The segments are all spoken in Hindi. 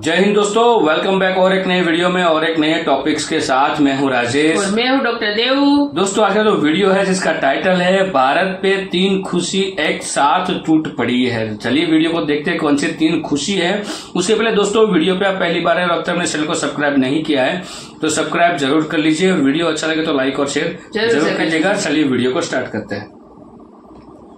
जय हिंद दोस्तों, वेलकम बैक और एक नए वीडियो में और एक नए टॉपिक्स के साथ। मैं हूं राजेश और मैं हूं डॉक्टर देव। दोस्तों, आज का जो वीडियो है जिसका टाइटल है भारत पे 3 खुशी एक साथ टूट पड़ी है। चलिए वीडियो को देखते हैं कौन सी 3 खुशी है। उसके पहले दोस्तों, वीडियो पे आप पहली बार है और अब तक अपने चैनल को सब्सक्राइब नहीं किया है तो सब्सक्राइब जरूर कर लीजिए। वीडियो अच्छा लगे तो लाइक और शेयर जरूर कीजिएगा। चलिए वीडियो को स्टार्ट करते हैं।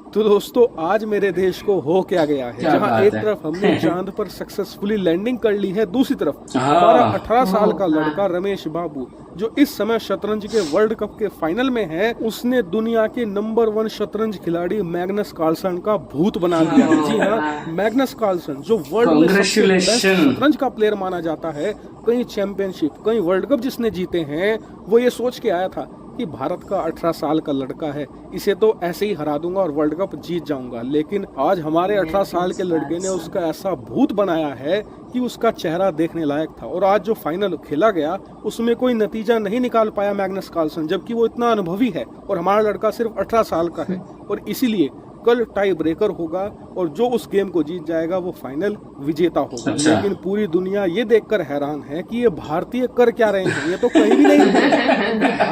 तो दोस्तों, आज मेरे देश को हो क्या गया है, जहां एक तरफ हमने चांद पर सक्सेसफुली लैंडिंग कर ली है, दूसरी तरफ हमारा 18 साल का लड़का रमेश बाबू जो इस समय शतरंज के वर्ल्ड कप के फाइनल में है, उसने दुनिया के नंबर 1 शतरंज खिलाड़ी मैग्नस कार्लसन का भूत बना दिया है। जी हाँ, मैग्नस कार्लसन जो वर्ल्ड में सबसे बेस्ट शतरंज का प्लेयर माना जाता है, कई चैंपियनशिप, कई वर्ल्ड कप जिसने जीते हैं, वो ये सोच के आया था कि भारत का 18 साल का लड़का है, इसे तो ऐसे ही हरा दूंगा और वर्ल्ड कप जीत जाऊंगा। लेकिन आज हमारे 18 साल के लड़के ने उसका ऐसा भूत बनाया है कि उसका चेहरा देखने लायक था। और आज जो फाइनल खेला गया उसमें कोई नतीजा नहीं निकाल पाया मैग्नस कार्लसन, जबकि वो इतना अनुभवी है और हमारा लड़का सिर्फ 18 साल का है। और इसीलिए कल टाई ब्रेकर होगा और जो उस गेम को जीत जाएगा वो फाइनल विजेता होगा। लेकिन पूरी दुनिया ये देखकर हैरान है कि ये भारतीय कर क्या रहे हैं, ये तो कहीं भी नहीं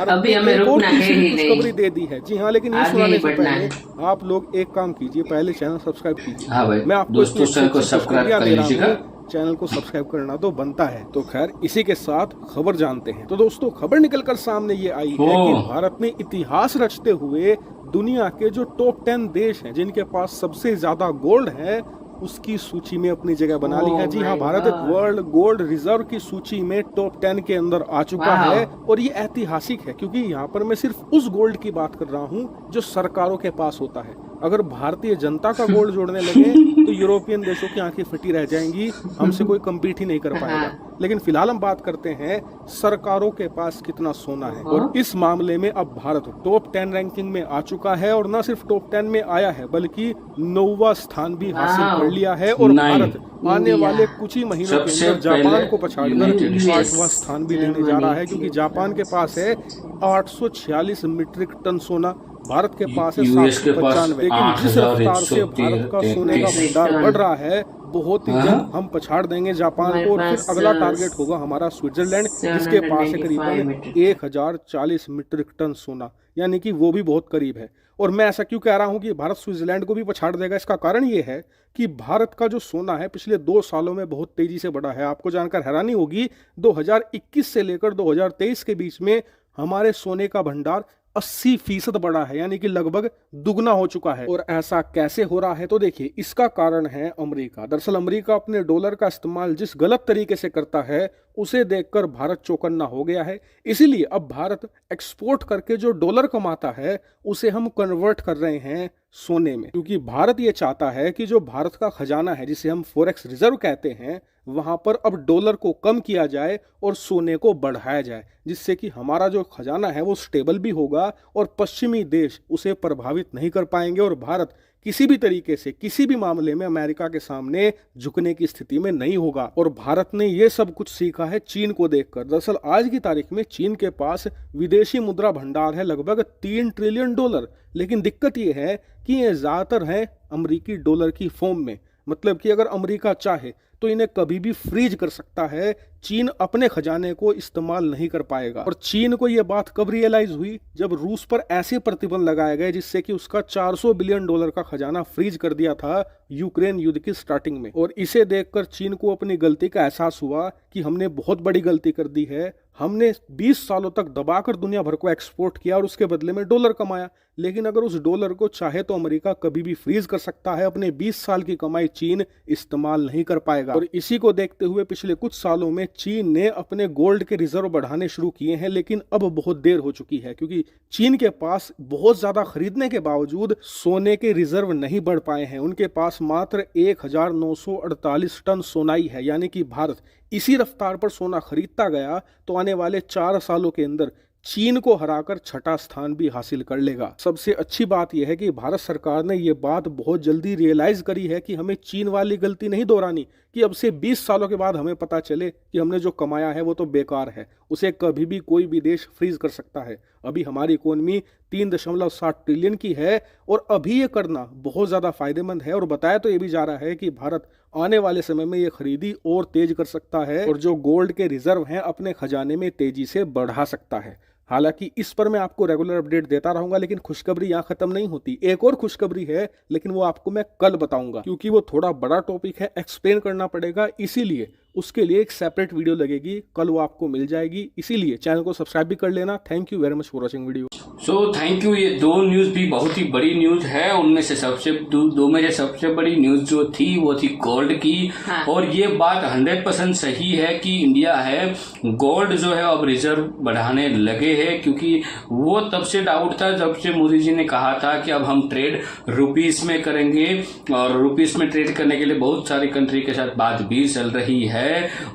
अभी हमें रुकना है ही नहीं। खुशखबरी दे दी है। जी हाँ, लेकिन ये सुनाने से पहले आप लोग एक काम कीजिए, पहले चैनल सब्सक्राइब कीजिए। हाँ भाई, मैं आपको दोस्तों चैनल को सब्सक्राइब कर लीजिएगा। चैनल को सब्सक्राइब करना तो बनता है। तो खैर, इसी के साथ खबर जानते हैं। तो दोस्तों, खबर निकलकर सामने ये आई है कि भारत ने इतिहास रचते हुए दुनिया के जो टॉप 10 देश हैं जिनके पास सबसे ज्यादा गोल्ड है उसकी सूची में अपनी जगह बना ली है। जी हाँ, भारत एक वर्ल्ड गोल्ड रिजर्व की सूची में टॉप 10 के अंदर आ चुका है। और ये ऐतिहासिक है क्योंकि यहाँ पर मैं सिर्फ उस गोल्ड की बात कर रहा हूँ जो सरकारों के पास होता है। अगर भारतीय जनता का गोल्ड जोड़ने लगे तो यूरोपियन देशों की आंखें फटी रह जाएंगी, हमसे कोई कम्पीट ही नहीं कर पाएगा। लेकिन फिलहाल हम बात करते हैं सरकारों के पास कितना सोना है। और इस मामले में अब भारत टॉप 10 रैंकिंग में आ चुका है और न सिर्फ टॉप 10 में आया है बल्कि 9वां स्थान भी हासिल कर लिया है। और भारत आने वाले कुछ ही महीनों के अंदर जापान को पछाड़कर 8वां स्थान भी लेने जा रहा है, क्योंकि जापान के पास है 846 मीट्रिक टन सोना, भारत के पास है 795। लेकिन जिस रफ्तार से भारत का सोने का भंडार बढ़ रहा है, बहुत ही जल्द हम पछाड़ देंगे जापान को। और फिर अगला टारगेट होगा हमारा स्विट्जरलैंड, जिसके पास है करीबन 1040 मीट्रिक टन सोना, यानी कि वो भी बहुत करीब है। और मैं ऐसा क्यों कह रहा हूं कि भारत स्विट्जरलैंड को भी पछाड़ देगा, इसका कारण ये है कि भारत का जो सोना है पिछले 2 सालों में बहुत तेजी से बढ़ा है। आपको जानकर हैरानी होगी, 2021 से लेकर 2023 के बीच में हमारे सोने का भंडार 80% बढ़ा है, यानी कि लगभग दुगना हो चुका है। और ऐसा कैसे हो रहा है, तो देखिए, इसका कारण है अमेरिका। दरअसल अमेरिका अपने डॉलर का इस्तेमाल जिस गलत तरीके से करता है उसे देखकर भारत चौकन्ना हो गया है। इसीलिए अब भारत एक्सपोर्ट करके जो डॉलर कमाता है उसे हम कन्वर्ट कर रहे हैं सोने में, क्योंकि भारत ये चाहता है कि जो भारत का खजाना है जिसे हम फॉरेक्स रिजर्व कहते हैं, वहां पर अब डॉलर को कम किया जाए और सोने को बढ़ाया जाए, जिससे कि हमारा जो खजाना है वो स्टेबल भी होगा और पश्चिमी देश उसे प्रभावित नहीं कर पाएंगे और भारत किसी भी तरीके से किसी भी मामले में अमेरिका के सामने झुकने की स्थिति में नहीं होगा। और भारत ने ये सब कुछ सीखा है चीन को देखकर। दरअसल आज की तारीख में चीन के पास विदेशी मुद्रा भंडार है लगभग 3 ट्रिलियन डॉलर, लेकिन दिक्कत ये है कि ये ज्यादातर है अमेरिकी डॉलर की फॉर्म में। मतलब कि अगर अमेरिका चाहे तो इन्हें कभी भी फ्रीज कर सकता है, चीन अपने खजाने को इस्तेमाल नहीं कर पाएगा। और चीन को यह बात कब रियलाइज हुई, जब रूस पर ऐसे प्रतिबंध लगाए गए जिससे कि उसका 400 बिलियन डॉलर का खजाना फ्रीज कर दिया था यूक्रेन युद्ध की स्टार्टिंग में। और इसे देखकर चीन को अपनी गलती का एहसास हुआ कि हमने बहुत बड़ी गलती कर दी है। हमने 20 सालों तक दबाकर दुनिया भर को एक्सपोर्ट किया और उसके बदले में डॉलर कमाया, लेकिन अगर उस डॉलर को चाहे तो अमेरिका कभी भी फ्रीज कर सकता है। अपने 20 साल की कमाई चीन इस्तेमाल नहीं कर पाएगा। और इसी को देखते हुए पिछले कुछ सालों में चीन ने अपने गोल्ड के रिजर्व बढ़ाने शुरू किए हैं, लेकिन अब बहुत देर हो चुकी है, क्योंकि चीन के पास बहुत ज्यादा खरीदने के बावजूद सोने के रिजर्व नहीं बढ़ पाए हैं। उनके पास मात्र 1948 टन सोनाई है, यानी कि भारत इसी रफ्तार पर सोना खरीदता गया तो आने वाले 4 सालों के अंदर चीन को हराकर 6ठा स्थान भी हासिल कर लेगा। सबसे अच्छी बात यह है कि भारत सरकार ने यह बात बहुत जल्दी रियलाइज करी है कि हमें चीन वाली गलती नहीं दोहरानी कि अब से 20 सालों के बाद हमें पता चले कि हमने जो कमाया है वो तो बेकार है, उसे कभी भी कोई भी देश फ्रीज कर सकता है। अभी हमारी इकोनॉमी 3.7 ट्रिलियन की है और अभी ये करना बहुत ज़्यादा फायदेमंद है। और बताया तो ये भी जा रहा है कि भारत आने वाले समय में ये खरीदी और तेज कर सकता है और जो गोल्ड के रिजर्व हैं अपने खजाने में तेजी से बढ़ा सकता है। हालांकि इस पर मैं आपको रेगुलर अपडेट देता रहूंगा, लेकिन खुशखबरी यहाँ खत्म नहीं होती। एक और खुशखबरी है, लेकिन वो आपको मैं कल बताऊंगा, क्योंकि वो थोड़ा बड़ा टॉपिक है, एक्सप्लेन करना पड़ेगा, इसीलिए उसके लिए एक सेपरेट वीडियो लगेगी, कल वो आपको मिल जाएगी। इसीलिए चैनल को सब्सक्राइब भी कर लेना। Thank you very much for watching video. So thank you. ये दो न्यूज भी बहुत ही बड़ी न्यूज है, उनमें से दो में से सबसे बड़ी न्यूज जो थी वो थी गोल्ड की। हाँ। और ये बात 100% सही है कि इंडिया है गोल्ड जो है अब रिजर्व बढ़ाने लगे हैं, क्योंकि वो तब से डाउट था जब से मोदी जी ने कहा था कि अब हम ट्रेड रुपीस में करेंगे, और रुपीस में ट्रेड करने के लिए बहुत सारी कंट्री के साथ बात भी चल रही है।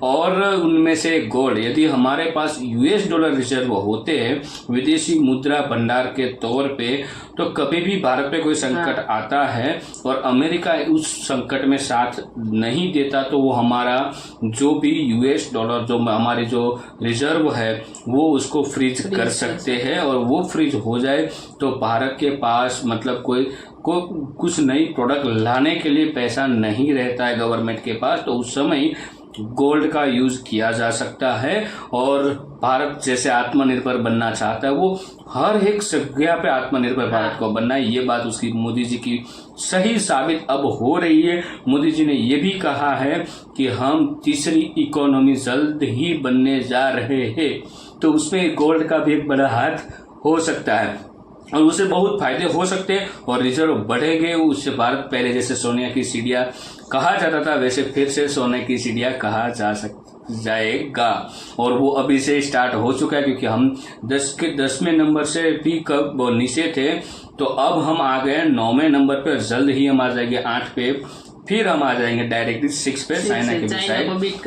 और उनमें से गोल्ड, यदि हमारे पास US डॉलर रिजर्व होते हैं विदेशी मुद्रा भंडार के तौर पे, तो कभी भी भारत पे कोई संकट आता है और अमेरिका उस संकट में साथ नहीं देता, तो वो हमारा जो भी US डॉलर जो हमारी जो रिजर्व है वो उसको फ्रीज कर सकते हैं। और वो फ्रीज हो जाए तो भारत के पास मतलब को कुछ नई प्रोडक्ट लाने के लिए पैसा नहीं रहता है गवर्नमेंट के पास, तो उस समय गोल्ड का यूज किया जा सकता है। और भारत जैसे आत्मनिर्भर बनना चाहता है, वो हर एक जगह पे आत्मनिर्भर भारत को बनना है। ये बात उसकी मोदी जी की सही साबित अब हो रही है। मोदी जी ने ये भी कहा है कि हम तीसरी इकोनॉमी जल्द ही बनने जा रहे हैं, तो उसमें गोल्ड का भी एक बड़ा हाथ हो सकता है और उससे बहुत फायदे हो सकते हैं और रिजर्व बढ़ेंगे। उससे भारत पहले जैसे सोने की चिड़िया कहा जाता था, वैसे फिर से सोने की चिड़िया कहा जाएगा। और वो अभी से स्टार्ट हो चुका है, क्योंकि हम 10वें नंबर से भी कब नीचे थे, तो अब हम आ गए 9वें नंबर पे। जल्द ही हम आ जाएंगे 8 पे, फिर हम आ जाएंगे डायरेक्टली 6 पे। चाइना के को बीट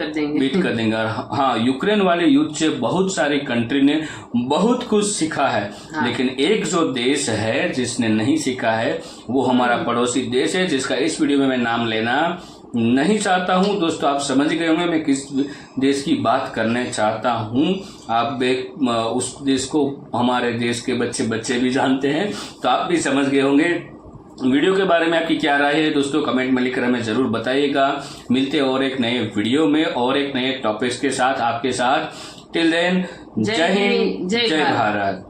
कर देंगे। और हाँ, यूक्रेन वाले युद्ध से बहुत सारी कंट्री ने बहुत कुछ सीखा है। हाँ। लेकिन एक जो देश है जिसने नहीं सीखा है वो हमारा पड़ोसी देश है, जिसका इस वीडियो में मैं नाम लेना नहीं चाहता हूं। दोस्तों आप समझ गए होंगे मैं किस देश की बात करने चाहता हूं। आप उस देश को हमारे देश के बच्चे भी जानते हैं, तो आप भी समझ गए होंगे। वीडियो के बारे में आपकी क्या राय है दोस्तों, कमेंट में लिखकर हमें जरूर बताइएगा। मिलते हैं और एक नए वीडियो में और एक नए टॉपिक्स के साथ आपके साथ। टिल देन, जय हिंद, जय भारत।